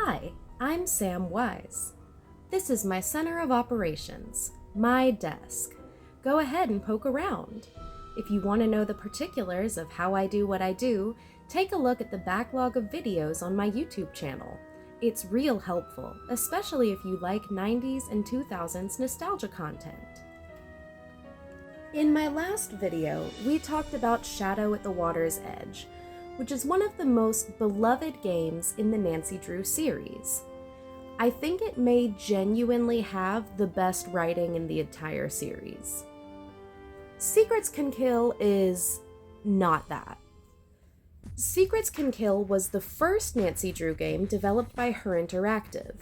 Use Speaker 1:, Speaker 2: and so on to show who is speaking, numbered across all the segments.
Speaker 1: Hi, I'm Sam Wise. This is my center of operations, my desk. Go ahead and poke around. If you want to know the particulars of how I do what I do, take a look at the backlog of videos on my YouTube channel. It's real helpful, especially if you like 90s and 2000s nostalgia content. In my last video, we talked about Shadow at the Water's Edge, which is one of the most beloved games in the Nancy Drew series. I think it may genuinely have the best writing in the entire series. Secrets Can Kill is not that. Secrets Can Kill was the first Nancy Drew game developed by Her Interactive.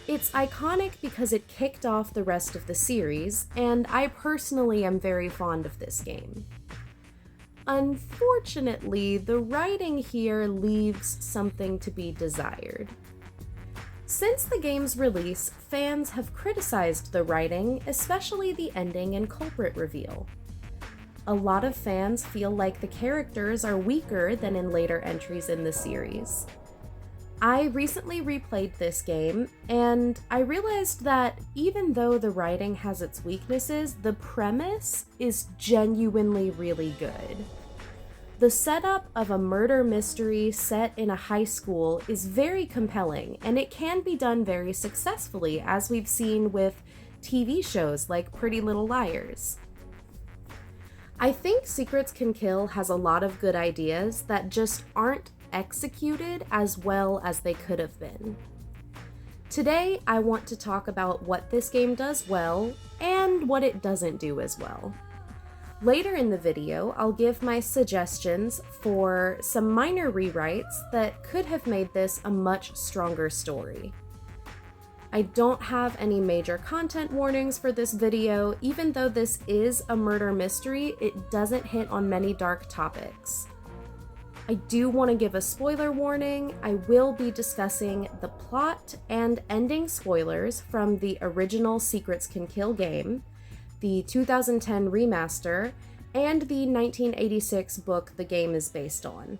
Speaker 1: It's iconic because it kicked off the rest of the series, and I personally am very fond of this game. Unfortunately, the writing here leaves something to be desired. Since the game's release, fans have criticized the writing, especially the ending and culprit reveal. A lot of fans feel like the characters are weaker than in later entries in the series. I recently replayed this game, and I realized that even though the writing has its weaknesses, the premise is genuinely really good. The setup of a murder mystery set in a high school is very compelling, and it can be done very successfully, as we've seen with TV shows like Pretty Little Liars. I think Secrets Can Kill has a lot of good ideas that just aren't executed as well as they could have been. Today, I want to talk about what this game does well and what it doesn't do as well. Later in the video, I'll give my suggestions for some minor rewrites that could have made this a much stronger story. I don't have any major content warnings for this video. Even though this is a murder mystery, it doesn't hit on many dark topics. I do want to give a spoiler warning. I will be discussing the plot and ending spoilers from the original Secrets Can Kill game, the 2010 remaster, and the 1986 book the game is based on.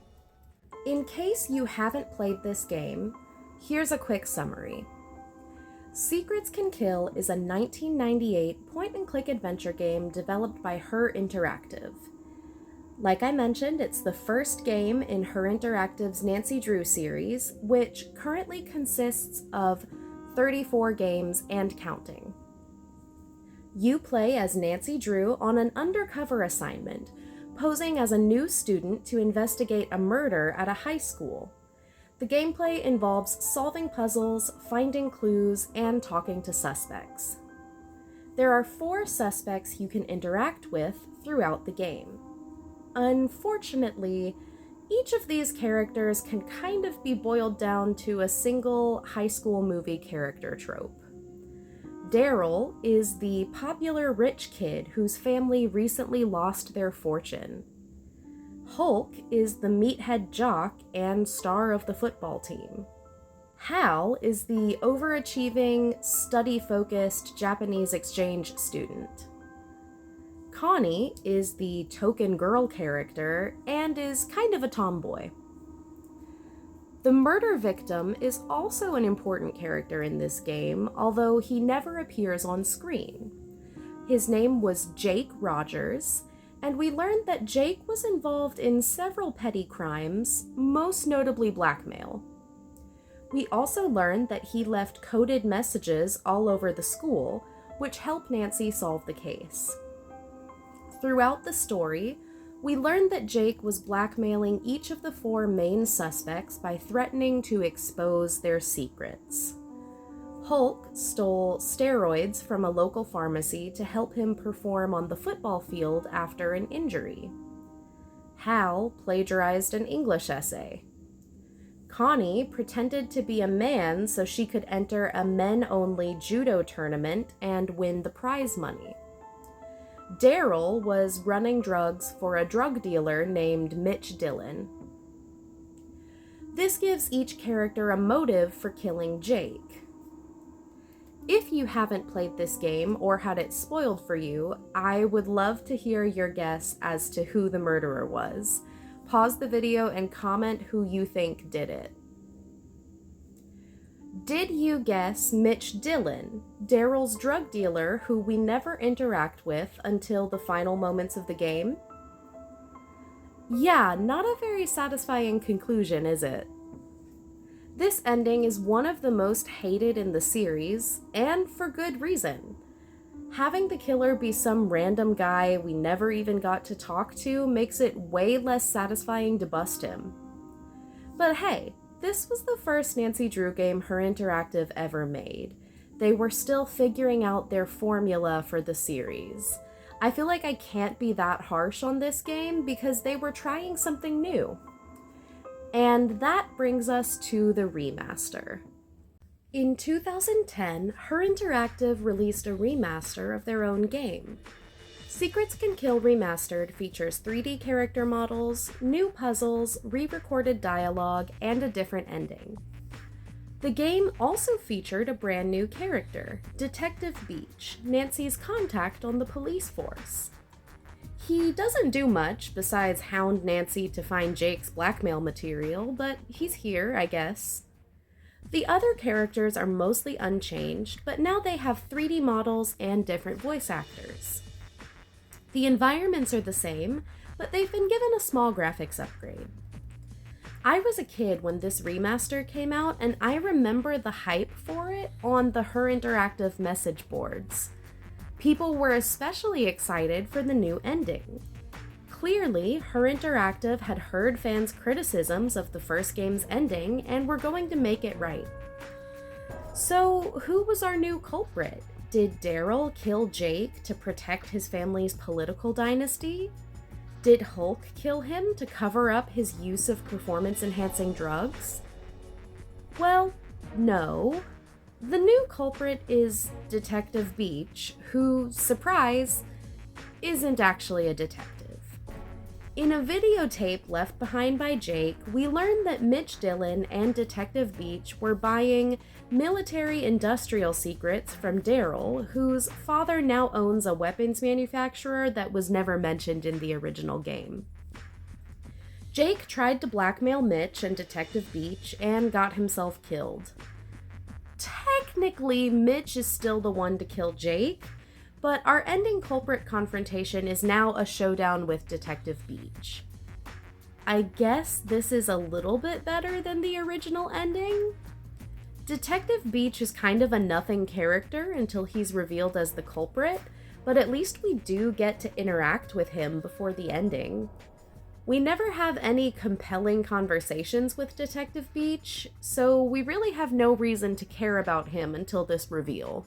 Speaker 1: In case you haven't played this game, here's a quick summary. Secrets Can Kill is a 1998 point-and-click adventure game developed by Her Interactive. Like I mentioned, it's the first game in Her Interactive's Nancy Drew series, which currently consists of 34 games and counting. You play as Nancy Drew on an undercover assignment, posing as a new student to investigate a murder at a high school. The gameplay involves solving puzzles, finding clues, and talking to suspects. There are 4 suspects you can interact with throughout the game. Unfortunately, each of these characters can kind of be boiled down to a single high school movie character trope. Daryl is the popular rich kid whose family recently lost their fortune. Hulk is the meathead jock and star of the football team. Hal is the overachieving, study-focused Japanese exchange student. Connie is the token girl character and is kind of a tomboy. The murder victim is also an important character in this game, although he never appears on screen. His name was Jake Rogers, and we learned that Jake was involved in several petty crimes, most notably blackmail. We also learned that he left coded messages all over the school, which helped Nancy solve the case. Throughout the story, we learned that Jake was blackmailing each of the 4 main suspects by threatening to expose their secrets. Hulk stole steroids from a local pharmacy to help him perform on the football field after an injury. Hal plagiarized an English essay. Connie pretended to be a man so she could enter a men-only judo tournament and win the prize money. Daryl was running drugs for a drug dealer named Mitch Dillon. This gives each character a motive for killing Jake. If you haven't played this game or had it spoiled for you, I would love to hear your guess as to who the murderer was. Pause the video and comment who you think did it. Did you guess Mitch Dillon, Daryl's drug dealer who we never interact with until the final moments of the game? Yeah, not a very satisfying conclusion, is it? This ending is one of the most hated in the series, and for good reason. Having the killer be some random guy we never even got to talk to makes it way less satisfying to bust him. But hey, this was the first Nancy Drew game Her Interactive ever made. They were still figuring out their formula for the series. I feel like I can't be that harsh on this game because they were trying something new. And that brings us to the remaster. In 2010, Her Interactive released a remaster of their own game. Secrets Can Kill Remastered features 3D character models, new puzzles, re-recorded dialogue, and a different ending. The game also featured a brand new character, Detective Beach, Nancy's contact on the police force. He doesn't do much besides hound Nancy to find Jake's blackmail material, but he's here, I guess. The other characters are mostly unchanged, but now they have 3D models and different voice actors. The environments are the same, but they've been given a small graphics upgrade. I was a kid when this remaster came out, and I remember the hype for it on the Her Interactive message boards. People were especially excited for the new ending. Clearly, Her Interactive had heard fans' criticisms of the first game's ending and were going to make it right. So, who was our new culprit? Did Daryl kill Jake to protect his family's political dynasty? Did Hulk kill him to cover up his use of performance-enhancing drugs? Well, no. The new culprit is Detective Beach, who, surprise, isn't actually a detective. In a videotape left behind by Jake, we learn that Mitch Dillon and Detective Beach were buying military-industrial secrets from Daryl, whose father now owns a weapons manufacturer that was never mentioned in the original game. Jake tried to blackmail Mitch and Detective Beach and got himself killed. Technically, Mitch is still the one to kill Jake, but our ending culprit confrontation is now a showdown with Detective Beach. I guess this is a little bit better than the original ending. Detective Beach is kind of a nothing character until he's revealed as the culprit, but at least we do get to interact with him before the ending. We never have any compelling conversations with Detective Beach, so we really have no reason to care about him until this reveal.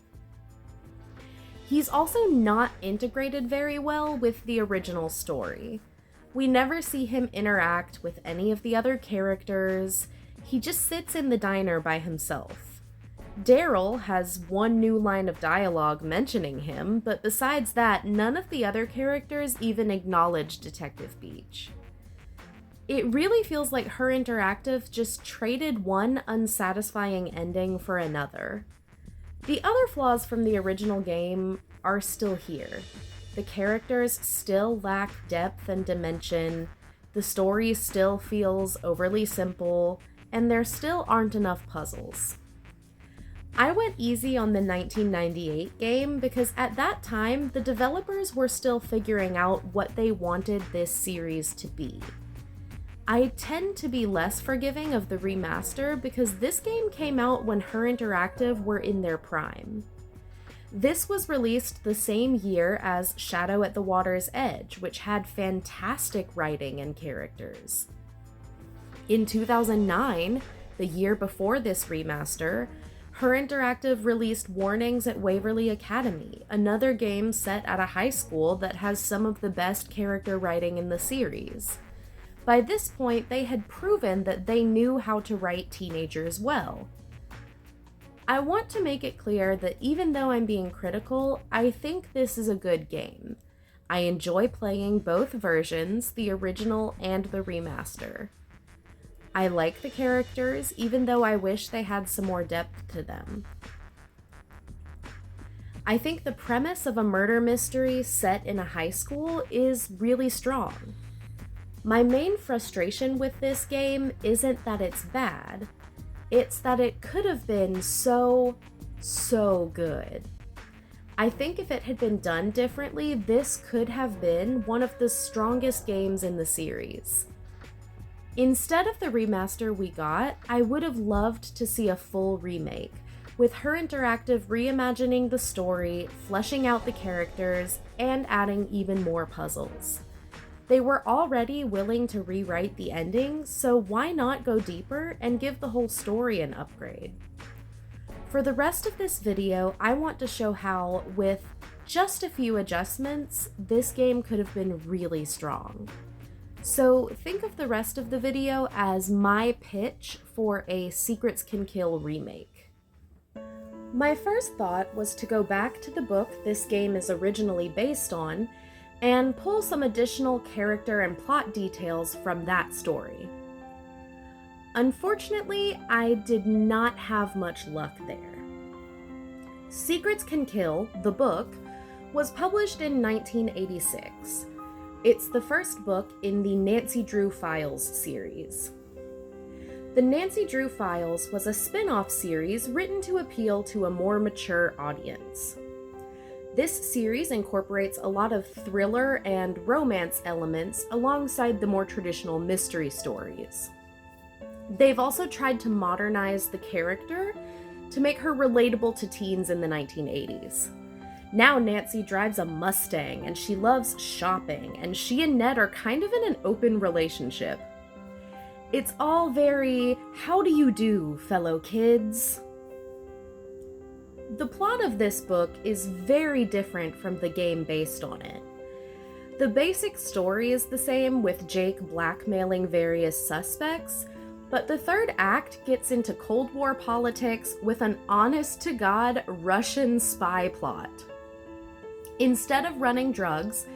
Speaker 1: He's also not integrated very well with the original story. We never see him interact with any of the other characters. He just sits in the diner by himself. Daryl has one new line of dialogue mentioning him, but besides that, none of the other characters even acknowledge Detective Beach. It really feels like Her Interactive just traded one unsatisfying ending for another. The other flaws from the original game are still here. The characters still lack depth and dimension, the story still feels overly simple, and there still aren't enough puzzles. I went easy on the 1998 game because at that time, the developers were still figuring out what they wanted this series to be. I tend to be less forgiving of the remaster because this game came out when Her Interactive were in their prime. This was released the same year as Shadow at the Water's Edge, which had fantastic writing and characters. In 2009, the year before this remaster, Her Interactive released Warnings at Waverly Academy, another game set at a high school that has some of the best character writing in the series. By this point, they had proven that they knew how to write teenagers well. I want to make it clear that even though I'm being critical, I think this is a good game. I enjoy playing both versions, the original and the remaster. I like the characters, even though I wish they had some more depth to them. I think the premise of a murder mystery set in a high school is really strong. My main frustration with this game isn't that it's bad. It's that it could have been so good. I think if it had been done differently, this could have been one of the strongest games in the series. Instead of the remaster we got, I would have loved to see a full remake, with Her Interactive reimagining the story, fleshing out the characters, and adding even more puzzles. They were already willing to rewrite the ending, so why not go deeper and give the whole story an upgrade? For the rest of this video, I want to show how, with just a few adjustments, this game could have been really strong. So think of the rest of the video as my pitch for a Secrets Can Kill remake. My first thought was to go back to the book this game is originally based on and pull some additional character and plot details from that story. Unfortunately, I did not have much luck there. Secrets Can Kill, the book, was published in 1986. It's the first book in the Nancy Drew Files series. The Nancy Drew Files was a spin-off series written to appeal to a more mature audience. This series incorporates a lot of thriller and romance elements alongside the more traditional mystery stories. They've also tried to modernize the character to make her relatable to teens in the 1980s. Now Nancy drives a Mustang and she loves shopping, and she and Ned are kind of in an open relationship. It's all very, how do you do, fellow kids? The plot of this book is very different from the game based on it. The basic story is the same, with Jake blackmailing various suspects, but the third act gets into Cold War politics with an honest-to-God Russian spy plot. Instead of running drugs,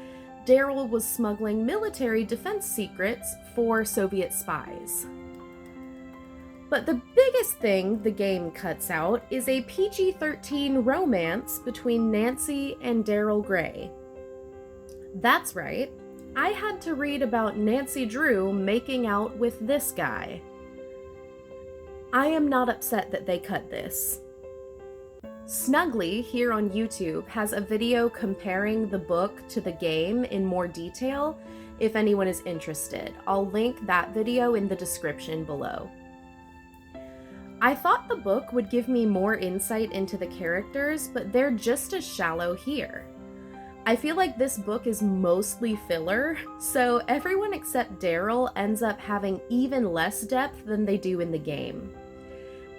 Speaker 1: Daryl was smuggling military defense secrets for Soviet spies. But the biggest thing the game cuts out is a PG-13 romance between Nancy and Daryl Gray. That's right, I had to read about Nancy Drew making out with this guy. I am not upset that they cut this. Snuggly here on YouTube has a video comparing the book to the game in more detail if anyone is interested. I'll link that video in the description below. I thought the book would give me more insight into the characters, but they're just as shallow here. I feel like this book is mostly filler, so everyone except Daryl ends up having even less depth than they do in the game.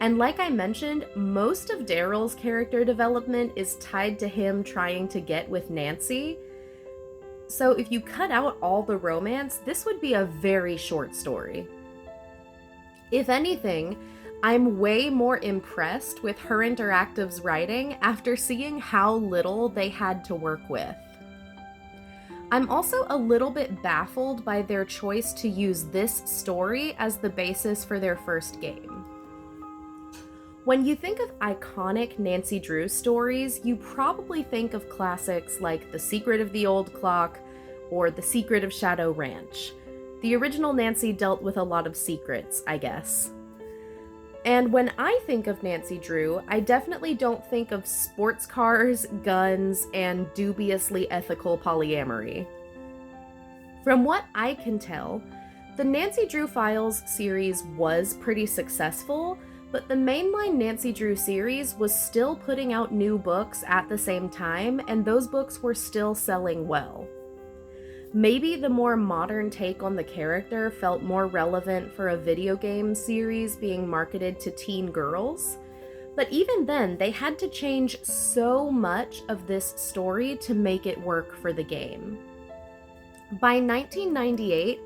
Speaker 1: And like I mentioned, most of Daryl's character development is tied to him trying to get with Nancy. So if you cut out all the romance, this would be a very short story. If anything, I'm way more impressed with Her Interactive's writing after seeing how little they had to work with. I'm also a little bit baffled by their choice to use this story as the basis for their first game. When you think of iconic Nancy Drew stories, you probably think of classics like The Secret of the Old Clock or The Secret of Shadow Ranch. The original Nancy dealt with a lot of secrets, I guess. And when I think of Nancy Drew, I definitely don't think of sports cars, guns, and dubiously ethical polyamory. From what I can tell, the Nancy Drew Files series was pretty successful, but the mainline Nancy Drew series was still putting out new books at the same time, and those books were still selling well. Maybe the more modern take on the character felt more relevant for a video game series being marketed to teen girls, but even then, they had to change so much of this story to make it work for the game. By 1998,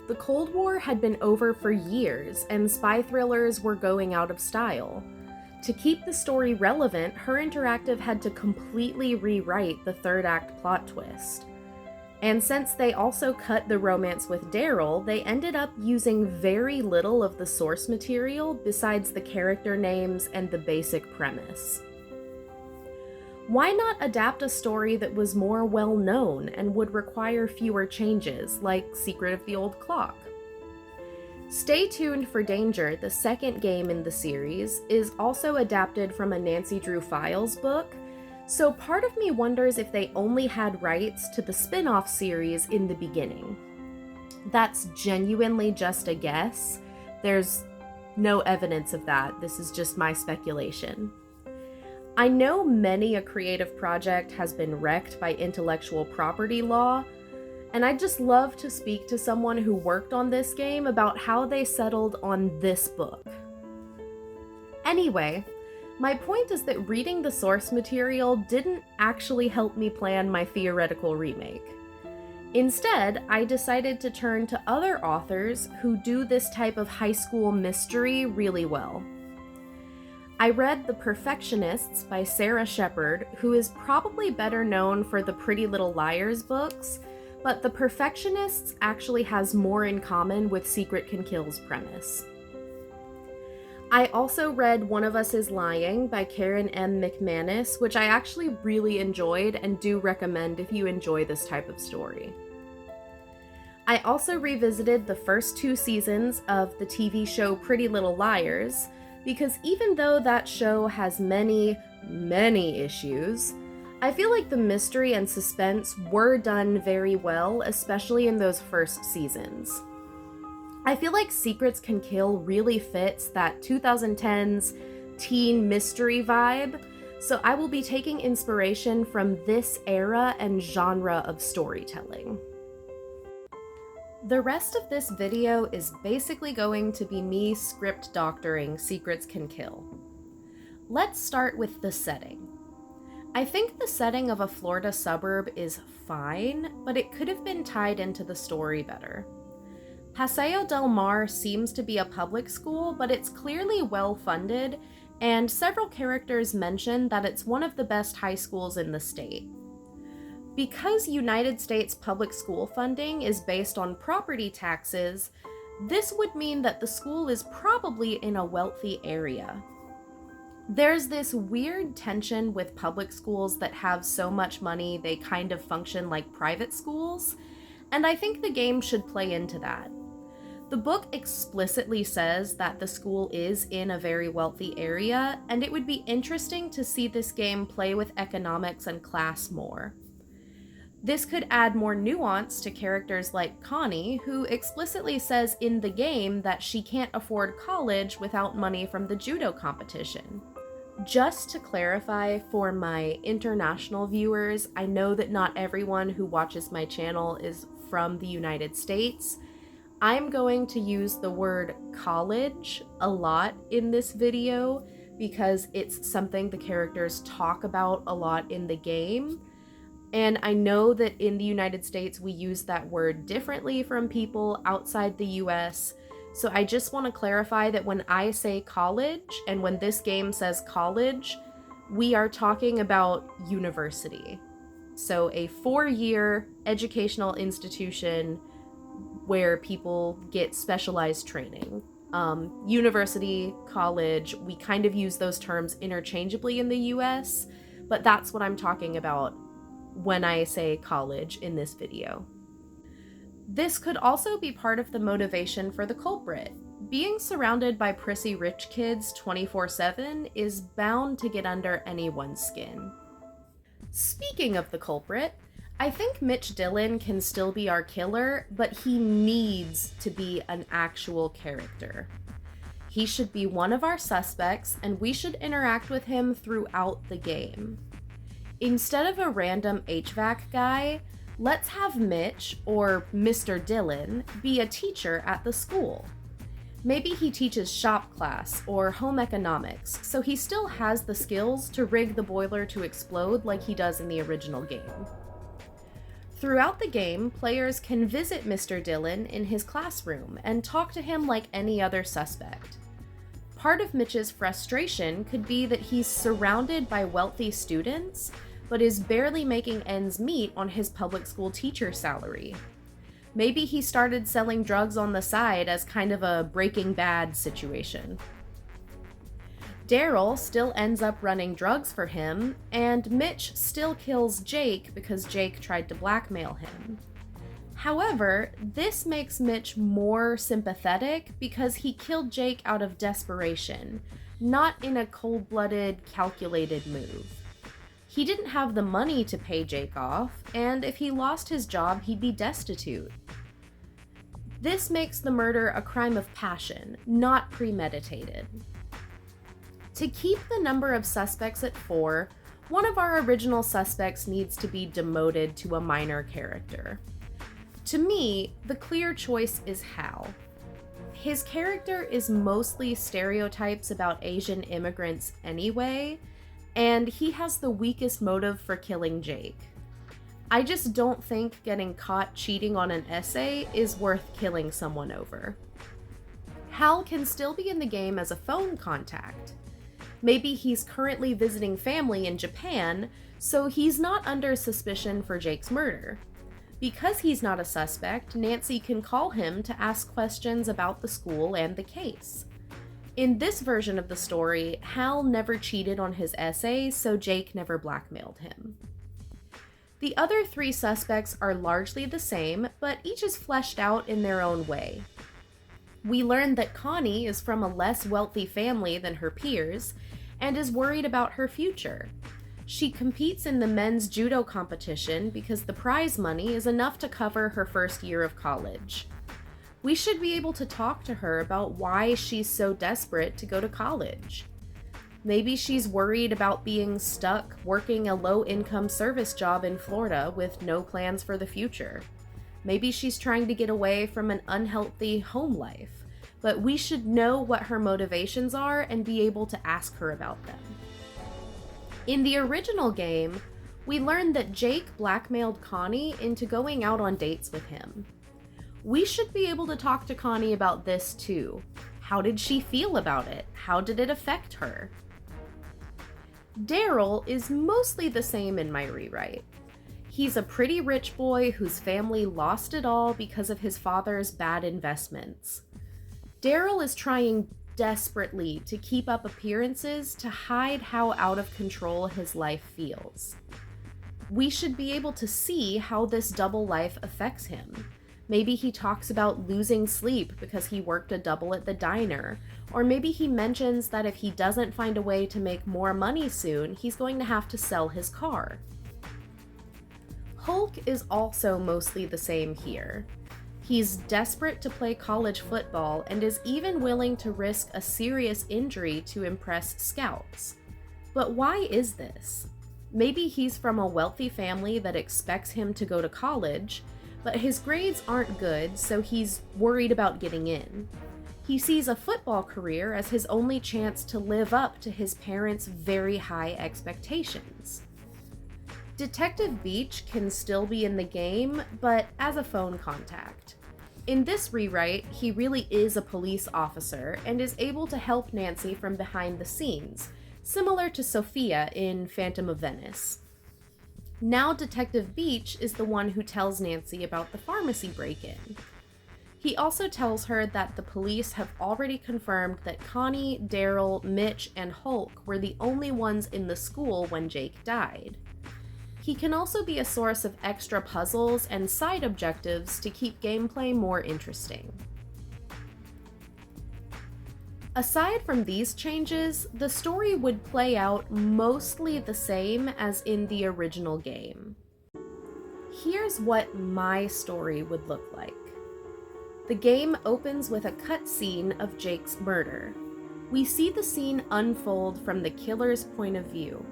Speaker 1: the Cold War had been over for years, and spy thrillers were going out of style. To keep the story relevant, Her Interactive had to completely rewrite the third act plot twist. And since they also cut the romance with Daryl, they ended up using very little of the source material besides the character names and the basic premise. Why not adapt a story that was more well-known and would require fewer changes, like Secret of the Old Clock? Stay tuned for Danger, the second game in the series, is also adapted from a Nancy Drew Files book, so part of me wonders if they only had rights to the spin-off series in the beginning. That's genuinely just a guess. There's no evidence of that. This is just my speculation. I know many a creative project has been wrecked by intellectual property law, and I'd just love to speak to someone who worked on this game about how they settled on this book. Anyway, my point is that reading the source material didn't actually help me plan my theoretical remake. Instead, I decided to turn to other authors who do this type of high school mystery really well. I read The Perfectionists by Sara Shepherd, who is probably better known for the Pretty Little Liars books, but The Perfectionists actually has more in common with Secret Can Kill's premise. I also read One of Us is Lying by Karen M. McManus, which I actually really enjoyed and do recommend if you enjoy this type of story. I also revisited the first 2 seasons of the TV show Pretty Little Liars, because even though that show has many issues, I feel like the mystery and suspense were done very well, especially in those first seasons. I feel like Secrets Can Kill really fits that 2010s teen mystery vibe, so I will be taking inspiration from this era and genre of storytelling. The rest of this video is basically going to be me script doctoring Secrets Can Kill. Let's start with the setting. I think the setting of a Florida suburb is fine, but it could have been tied into the story better. Paseo del Mar seems to be a public school, but it's clearly well-funded, and several characters mention that it's one of the best high schools in the state. Because United States public school funding is based on property taxes, this would mean that the school is probably in a wealthy area. There's this weird tension with public schools that have so much money they kind of function like private schools, and I think the game should play into that. The book explicitly says that the school is in a very wealthy area, and it would be interesting to see this game play with economics and class more. This could add more nuance to characters like Connie, who explicitly says in the game that she can't afford college without money from the judo competition. Just to clarify for my international viewers, I know that not everyone who watches my channel is from the United States. I'm going to use the word college a lot in this video because it's something the characters talk about a lot in the game. And I know that in the United States we use that word differently from people outside the US, so I just want to clarify that when I say college, and when this game says college, we are talking about university. So a 4-year educational institution where people get specialized training. University, college, we kind of use those terms interchangeably in the US, but that's what I'm talking about when I say college in this video. This could also be part of the motivation for the culprit. Being surrounded by prissy rich kids 24/7 is bound to get under anyone's skin. Speaking of the culprit, I think Mitch Dillon can still be our killer, but he needs to be an actual character. He should be one of our suspects, and we should interact with him throughout the game. Instead of a random HVAC guy, let's have Mitch, or Mr. Dillon, be a teacher at the school. Maybe he teaches shop class or home economics, so he still has the skills to rig the boiler to explode like he does in the original game. Throughout the game, players can visit Mr. Dillon in his classroom and talk to him like any other suspect. Part of Mitch's frustration could be that he's surrounded by wealthy students, but is barely making ends meet on his public school teacher salary. Maybe he started selling drugs on the side as kind of a Breaking Bad situation. Daryl still ends up running drugs for him, and Mitch still kills Jake because Jake tried to blackmail him. However, this makes Mitch more sympathetic because he killed Jake out of desperation, not in a cold-blooded, calculated move. He didn't have the money to pay Jake off, and if he lost his job, he'd be destitute. This makes the murder a crime of passion, not premeditated. To keep the number of suspects at 4, one of our original suspects needs to be demoted to a minor character. To me, the clear choice is Hal. His character is mostly stereotypes about Asian immigrants anyway, and he has the weakest motive for killing Jake. I just don't think getting caught cheating on an essay is worth killing someone over. Hal can still be in the game as a phone contact. Maybe he's currently visiting family in Japan, so he's not under suspicion for Jake's murder. Because he's not a suspect, Nancy can call him to ask questions about the school and the case. In this version of the story, Hal never cheated on his essay, so Jake never blackmailed him. The other 3 suspects are largely the same, but each is fleshed out in their own way. We learn that Connie is from a less wealthy family than her peers, and is worried about her future. She competes in the men's judo competition because the prize money is enough to cover her first year of college. We should be able to talk to her about why she's so desperate to go to college. Maybe she's worried about being stuck working a low-income service job in Florida with no plans for the future. Maybe she's trying to get away from an unhealthy home life, but we should know what her motivations are and be able to ask her about them. In the original game, we learned that Jake blackmailed Connie into going out on dates with him. We should be able to talk to Connie about this too. How did she feel about it? How did it affect her? Daryl is mostly the same in my rewrite. He's a pretty rich boy whose family lost it all because of his father's bad investments. Daryl is trying desperately to keep up appearances to hide how out of control his life feels. We should be able to see how this double life affects him. Maybe he talks about losing sleep because he worked a double at the diner, or maybe he mentions that if he doesn't find a way to make more money soon, he's going to have to sell his car. Hulk is also mostly the same here. He's desperate to play college football and is even willing to risk a serious injury to impress scouts. But why is this? Maybe he's from a wealthy family that expects him to go to college, but his grades aren't good, so he's worried about getting in. He sees a football career as his only chance to live up to his parents' very high expectations. Detective Beach can still be in the game, but as a phone contact. In this rewrite, he really is a police officer and is able to help Nancy from behind the scenes, similar to Sophia in Phantom of Venice. Now Detective Beach is the one who tells Nancy about the pharmacy break-in. He also tells her that the police have already confirmed that Connie, Daryl, Mitch, and Hulk were the only ones in the school when Jake died. He can also be a source of extra puzzles and side objectives to keep gameplay more interesting. Aside from these changes, the story would play out mostly the same as in the original game. Here's what my story would look like. The game opens with a cutscene of Jake's murder. We see the scene unfold from the killer's point of view.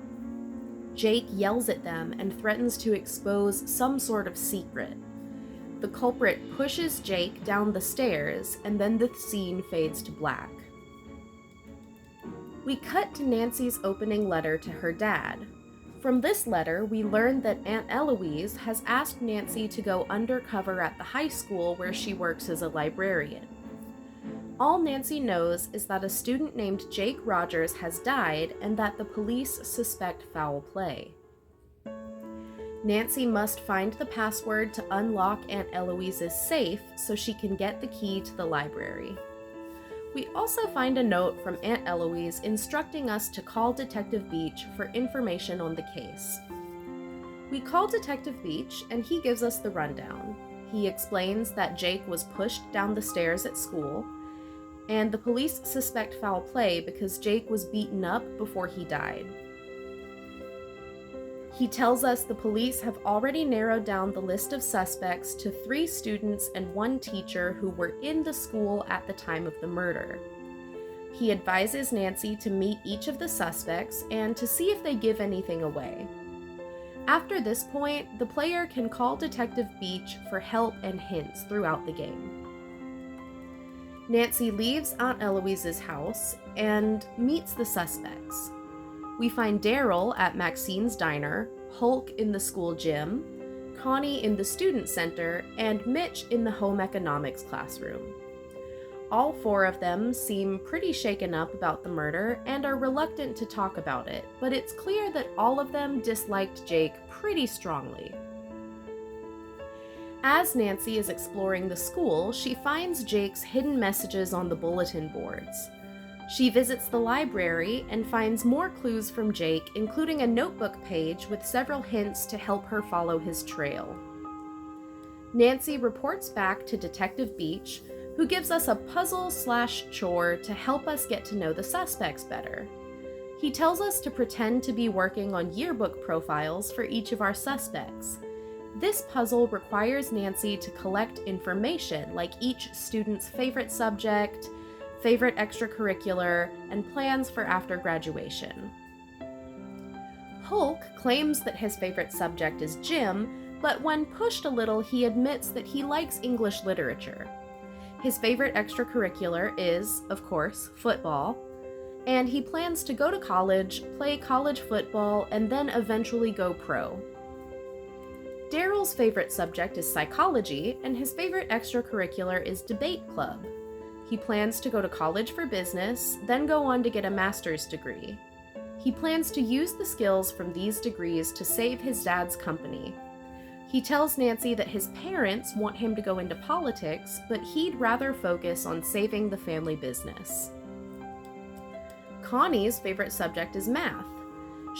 Speaker 1: Jake yells at them and threatens to expose some sort of secret. The culprit pushes Jake down the stairs, and then the scene fades to black. We cut to Nancy's opening letter to her dad. From this letter, we learn that Aunt Eloise has asked Nancy to go undercover at the high school where she works as a librarian. All Nancy knows is that a student named Jake Rogers has died and that the police suspect foul play. Nancy must find the password to unlock Aunt Eloise's safe so she can get the key to the library. We also find a note from Aunt Eloise instructing us to call Detective Beach for information on the case. We call Detective Beach and he gives us the rundown. He explains that Jake was pushed down the stairs at school, and the police suspect foul play because Jake was beaten up before he died. He tells us the police have already narrowed down the list of suspects to 3 students and 1 teacher who were in the school at the time of the murder. He advises Nancy to meet each of the suspects and to see if they give anything away. After this point, the player can call Detective Beach for help and hints throughout the game. Nancy leaves Aunt Eloise's house and meets the suspects. We find Daryl at Maxine's diner, Hulk in the school gym, Connie in the student center, and Mitch in the home economics classroom. All 4 of them seem pretty shaken up about the murder and are reluctant to talk about it, but it's clear that all of them disliked Jake pretty strongly. As Nancy is exploring the school, she finds Jake's hidden messages on the bulletin boards. She visits the library and finds more clues from Jake, including a notebook page with several hints to help her follow his trail. Nancy reports back to Detective Beach, who gives us a puzzle/chore to help us get to know the suspects better. He tells us to pretend to be working on yearbook profiles for each of our suspects. This puzzle requires Nancy to collect information like each student's favorite subject, favorite extracurricular, and plans for after graduation. Hulk claims that his favorite subject is gym, but when pushed a little, he admits that he likes English literature. His favorite extracurricular is, of course, football, and he plans to go to college, play college football, and then eventually go pro. Daryl's favorite subject is psychology, and his favorite extracurricular is debate club. He plans to go to college for business, then go on to get a master's degree. He plans to use the skills from these degrees to save his dad's company. He tells Nancy that his parents want him to go into politics, but he'd rather focus on saving the family business. Connie's favorite subject is math.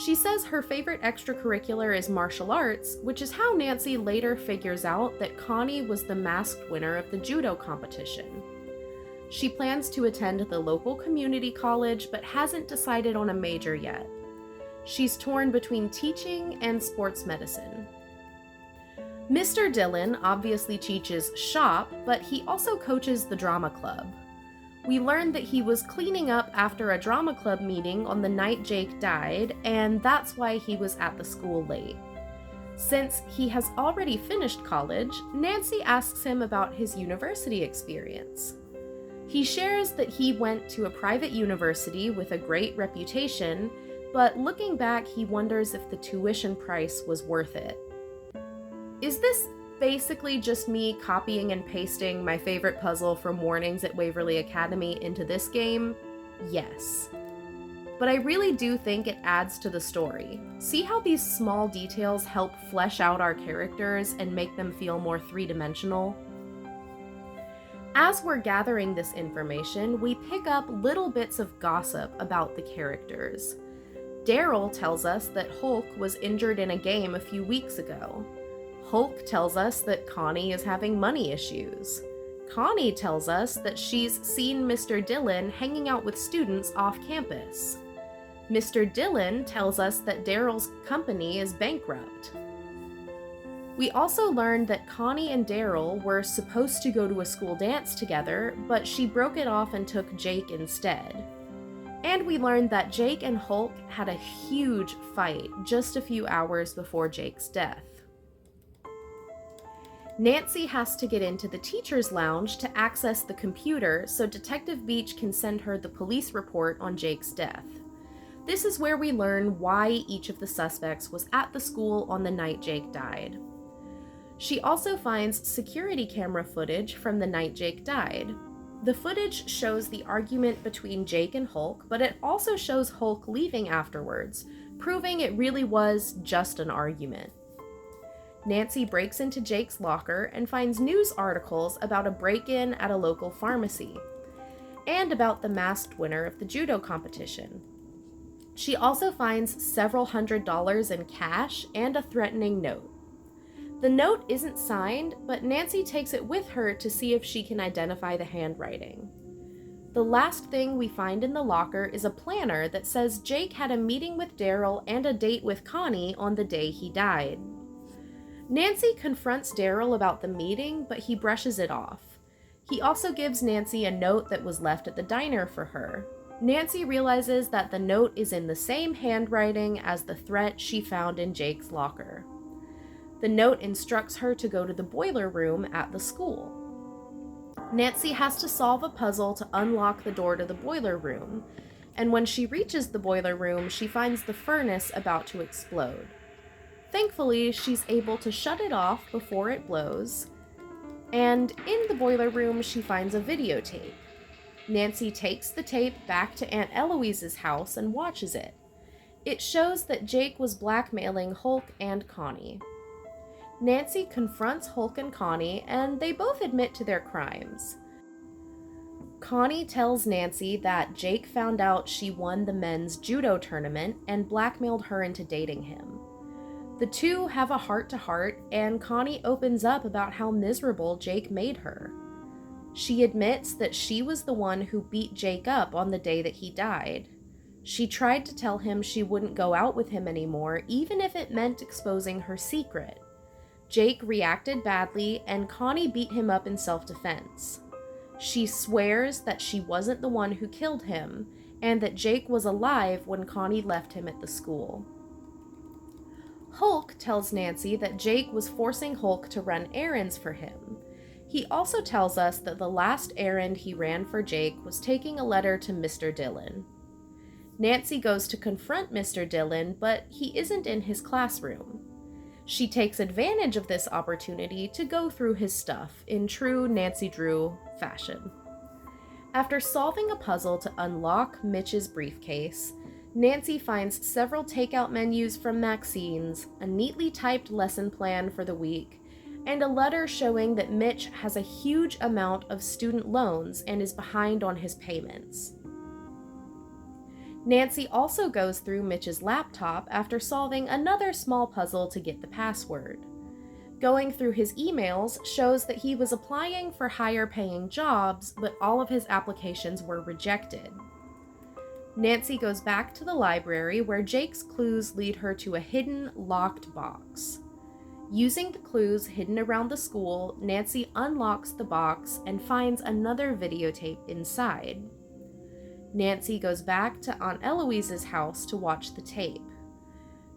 Speaker 1: She says her favorite extracurricular is martial arts, which is how Nancy later figures out that Connie was the masked winner of the judo competition. She plans to attend the local community college, but hasn't decided on a major yet. She's torn between teaching and sports medicine. Mr. Dillon obviously teaches shop, but he also coaches the drama club. We learned that he was cleaning up after a drama club meeting on the night Jake died, and that's why he was at the school late. Since he has already finished college, Nancy asks him about his university experience. He shares that he went to a private university with a great reputation, but looking back, he wonders if the tuition price was worth it. Is this basically just me copying and pasting my favorite puzzle from Warnings at Waverly Academy into this game? Yes. But I really do think it adds to the story. See how these small details help flesh out our characters and make them feel more three-dimensional? As we're gathering this information, we pick up little bits of gossip about the characters. Daryl tells us that Hulk was injured in a game a few weeks ago. Hulk tells us that Connie is having money issues. Connie tells us that she's seen Mr. Dillon hanging out with students off campus. Mr. Dillon tells us that Daryl's company is bankrupt. We also learned that Connie and Daryl were supposed to go to a school dance together, but she broke it off and took Jake instead. And we learned that Jake and Hulk had a huge fight just a few hours before Jake's death. Nancy has to get into the teacher's lounge to access the computer so Detective Beach can send her the police report on Jake's death. This is where we learn why each of the suspects was at the school on the night Jake died. She also finds security camera footage from the night Jake died. The footage shows the argument between Jake and Hulk, but it also shows Hulk leaving afterwards, proving it really was just an argument. Nancy breaks into Jake's locker and finds news articles about a break-in at a local pharmacy, and about the masked winner of the judo competition. She also finds several $100s in cash and a threatening note. The note isn't signed, but Nancy takes it with her to see if she can identify the handwriting. The last thing we find in the locker is a planner that says Jake had a meeting with Daryl and a date with Connie on the day he died. Nancy confronts Daryl about the meeting, but he brushes it off. He also gives Nancy a note that was left at the diner for her. Nancy realizes that the note is in the same handwriting as the threat she found in Jake's locker. The note instructs her to go to the boiler room at the school. Nancy has to solve a puzzle to unlock the door to the boiler room, and when she reaches the boiler room, she finds the furnace about to explode. Thankfully, she's able to shut it off before it blows, and in the boiler room, she finds a videotape. Nancy takes the tape back to Aunt Eloise's house and watches it. It shows that Jake was blackmailing Hulk and Connie. Nancy confronts Hulk and Connie, and they both admit to their crimes. Connie tells Nancy that Jake found out she won the men's judo tournament and blackmailed her into dating him. The two have a heart-to-heart, and Connie opens up about how miserable Jake made her. She admits that she was the one who beat Jake up on the day that he died. She tried to tell him she wouldn't go out with him anymore, even if it meant exposing her secret. Jake reacted badly, and Connie beat him up in self-defense. She swears that she wasn't the one who killed him, and that Jake was alive when Connie left him at the school. Hulk tells Nancy that Jake was forcing Hulk to run errands for him. He also tells us that the last errand he ran for Jake was taking a letter to Mr. Dillon. Nancy goes to confront Mr. Dillon, but he isn't in his classroom. She takes advantage of this opportunity to go through his stuff in true Nancy Drew fashion. After solving a puzzle to unlock Mitch's briefcase, Nancy finds several takeout menus from Maxine's, a neatly typed lesson plan for the week, and a letter showing that Mitch has a huge amount of student loans and is behind on his payments. Nancy also goes through Mitch's laptop after solving another small puzzle to get the password. Going through his emails shows that he was applying for higher-paying jobs, but all of his applications were rejected. Nancy goes back to the library where Jake's clues lead her to a hidden, locked box. Using the clues hidden around the school, Nancy unlocks the box and finds another videotape inside. Nancy goes back to Aunt Eloise's house to watch the tape.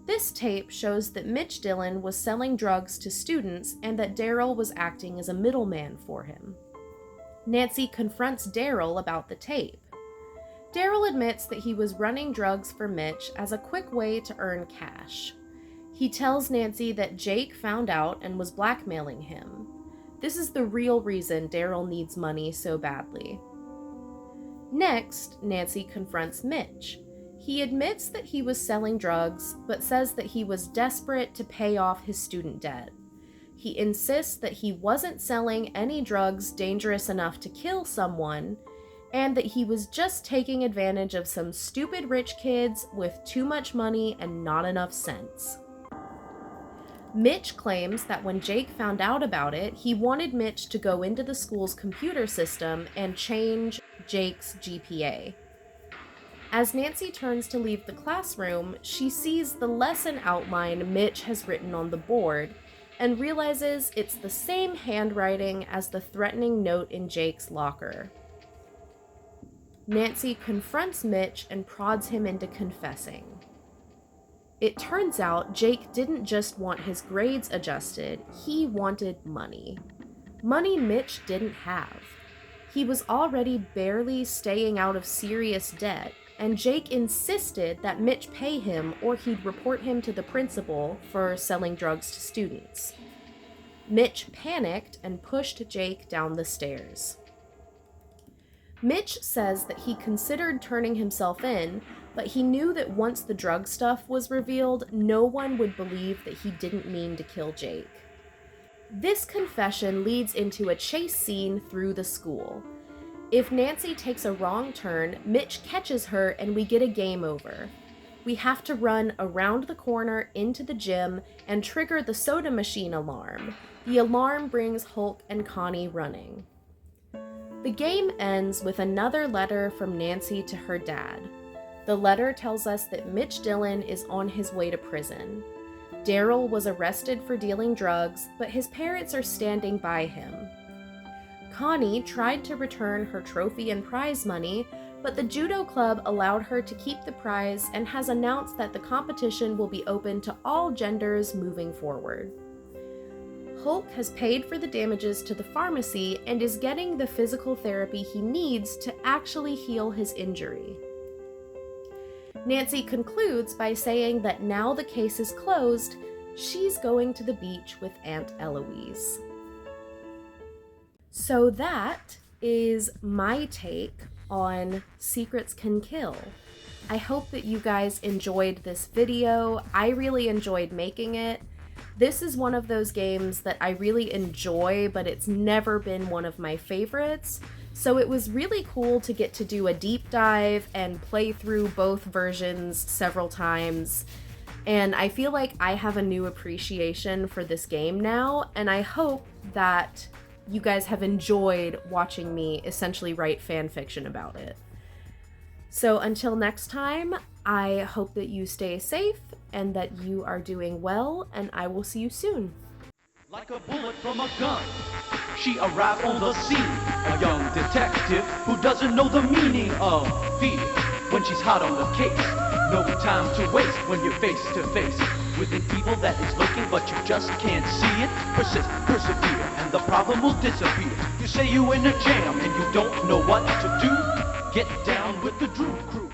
Speaker 1: This tape shows that Mitch Dillon was selling drugs to students and that Daryl was acting as a middleman for him. Nancy confronts Daryl about the tape. Daryl admits that he was running drugs for Mitch as a quick way to earn cash. He tells Nancy that Jake found out and was blackmailing him. This is the real reason Daryl needs money so badly. Next, Nancy confronts Mitch. He admits that he was selling drugs, but says that he was desperate to pay off his student debt. He insists that he wasn't selling any drugs dangerous enough to kill someone, and that he was just taking advantage of some stupid rich kids with too much money and not enough sense. Mitch claims that when Jake found out about it, he wanted Mitch to go into the school's computer system and change Jake's GPA. As Nancy turns to leave the classroom, she sees the lesson outline Mitch has written on the board and realizes it's the same handwriting as the threatening note in Jake's locker. Nancy confronts Mitch and prods him into confessing. It turns out Jake didn't just want his grades adjusted, he wanted money. Money Mitch didn't have. He was already barely staying out of serious debt, and Jake insisted that Mitch pay him or he'd report him to the principal for selling drugs to students. Mitch panicked and pushed Jake down the stairs. Mitch says that he considered turning himself in, but he knew that once the drug stuff was revealed, no one would believe that he didn't mean to kill Jake. This confession leads into a chase scene through the school. If Nancy takes a wrong turn, Mitch catches her and we get a game over. We have to run around the corner into the gym and trigger the soda machine alarm. The alarm brings Hulk and Connie running. The game ends with another letter from Nancy to her dad. The letter tells us that Mitch Dillon is on his way to prison. Daryl was arrested for dealing drugs, but his parents are standing by him. Connie tried to return her trophy and prize money, but the judo club allowed her to keep the prize and has announced that the competition will be open to all genders moving forward. Hulk has paid for the damages to the pharmacy and is getting the physical therapy he needs to actually heal his injury. Nancy concludes by saying that now the case is closed, she's going to the beach with Aunt Eloise. So that is my take on Secrets Can Kill. I hope that you guys enjoyed this video. I really enjoyed making it. This is one of those games that I really enjoy, but it's never been one of my favorites. So it was really cool to get to do a deep dive and play through both versions several times. And I feel like I have a new appreciation for this game now, and I hope that you guys have enjoyed watching me essentially write fan fiction about it. So until next time, I hope that you stay safe and that you are doing well, and I will see you soon.
Speaker 2: Like a bullet from a gun, she arrived on the scene. A young detective who doesn't know the meaning of fear. When she's hot on the case, no time to waste when you're face to face with an evil that is lurking, but you just can't see it. Persist, persevere, and the problem will disappear. You say you in a jam and you don't know what to do. Get down with the Drew Crew.